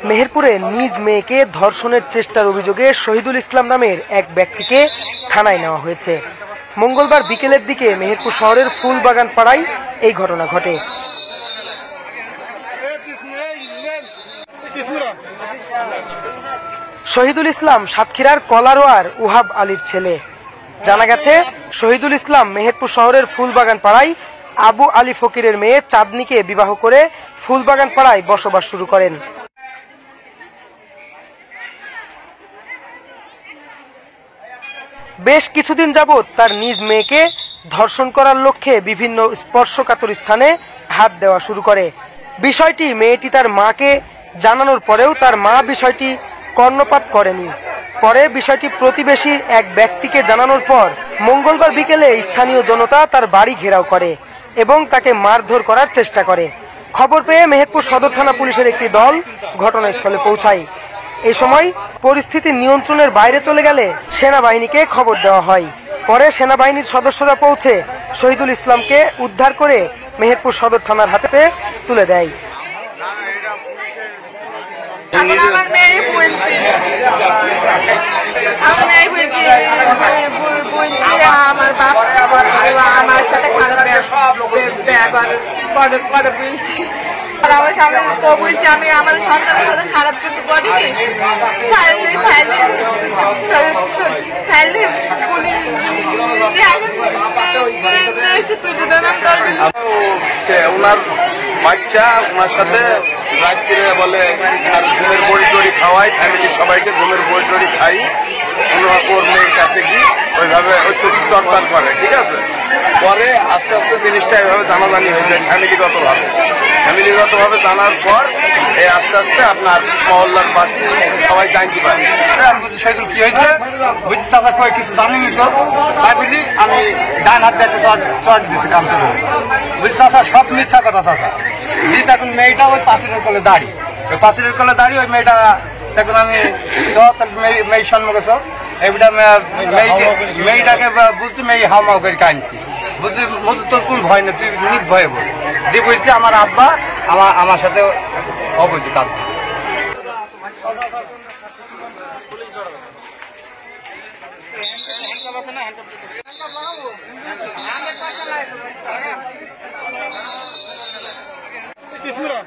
মেহেরপুরে নিজ মেয়েকে ধর্ষণের চেষ্টার অভিযোগে শহীদুল ইসলাম নামের এক ব্যক্তিকে থানায় নেওয়া হয়েছে। মঙ্গলবার বিকেলের দিকে মেহেরপুর শহরের ফুলবাগান পাড়ায় এই ঘটনা ঘটে। শহীদুল ইসলাম সাতক্ষীরার কলারোয়ার উহাব আলীর ছেলে। জানা গেছে, শহীদুল ইসলাম মেহেরপুর শহরের ফুলবাগান পাড়ায় আবু আলী ফকিরের মেয়ে চাঁদনীকে বিবাহ করে ফুলবাগান পাড়ায় বসবাস শুরু করেন। বেশ কিছুদিন যাবৎ তার নিজ মেয়েকে ধর্ষণ করার লক্ষ্যে বিভিন্ন স্পর্শকাতর স্থানে হাত দেওয়া শুরু করে। বিষয়টি মেয়েটি তার মাকে জানানোর পরেও তার মা বিষয়টি কর্ণপাত করেনি। পরে বিষয়টি প্রতিবেশী এক ব্যক্তিকে জানানোর পর মঙ্গলবার বিকেলে স্থানীয় জনতা তার বাড়ি ঘেরাও করে এবং তাকে মারধর করার চেষ্টা করে। খবর পেয়ে মেহেরপুর সদর থানা পুলিশের একটি দল ঘটনাস্থলে পৌঁছায়। এই সময় পরিস্থিতি নিয়ন্ত্রণের বাইরে চলে গেলে সেনাবাহিনীকে খবর দেওয়া হয়। পরে সেনাবাহিনীর সদস্যরা পৌঁছে শহীদুল ইসলামকে উদ্ধার করে মেহেরপুর সদর থানার হাতে তুলে দেয়। আমার আমার সাথে খারাপ ব্যবহার আমার সামনে বলছি, আমি আমার সন্তানের সাথে খারাপ কিছু করিনি। ওনার বাচ্চা ওনার সাথে রাত্রিরে বলে ঘুমের বড়ি টড়ি খাওয়াই, ফ্যামিলি সবাইকে ঘুমের বড়ি টড়ি খাই, ওর মেয়ের কাছে গিয়ে ওইভাবে টর্চার করে। ঠিক আছে, পরে আস্তে আস্তে জিনিসটা এভাবে জানাজানি হয়ে যায় ফ্যামিলিগতভাবে জানার পর এই আস্তে আস্তে আপনার মহল্লার পাশে সবাই জানতে পারে। আমি বলছি, শহীদুল কি হয়েছে বুঝছি চাচা, কয়ে কিছু জানিনি তো, তাই বলি আমি ডান হাত দিয়ে চট দিচ্ছি কামচা বলে। বুঝছি চাচা সব মিথ্যা কথা চাচা। দিদি এখন মেয়েটা ওই পাশের কোলে দাঁড়িয়ে, ওই পাশের কোলে দাঁড়িয়ে ওই মেয়েটা তখন আমি মেয়ে সম্মুখে সব এইটা মেয়েটাকে বুঝছি মেয়ে হাওমাও করে কাঁদছি। বুঝছি মধু তোর কোন ভয় না, তুই নির্ভয়ে বল দিয়ে বলছি আমার আব্বা আমার সাথে অবৈধ কাজ। Bismillah.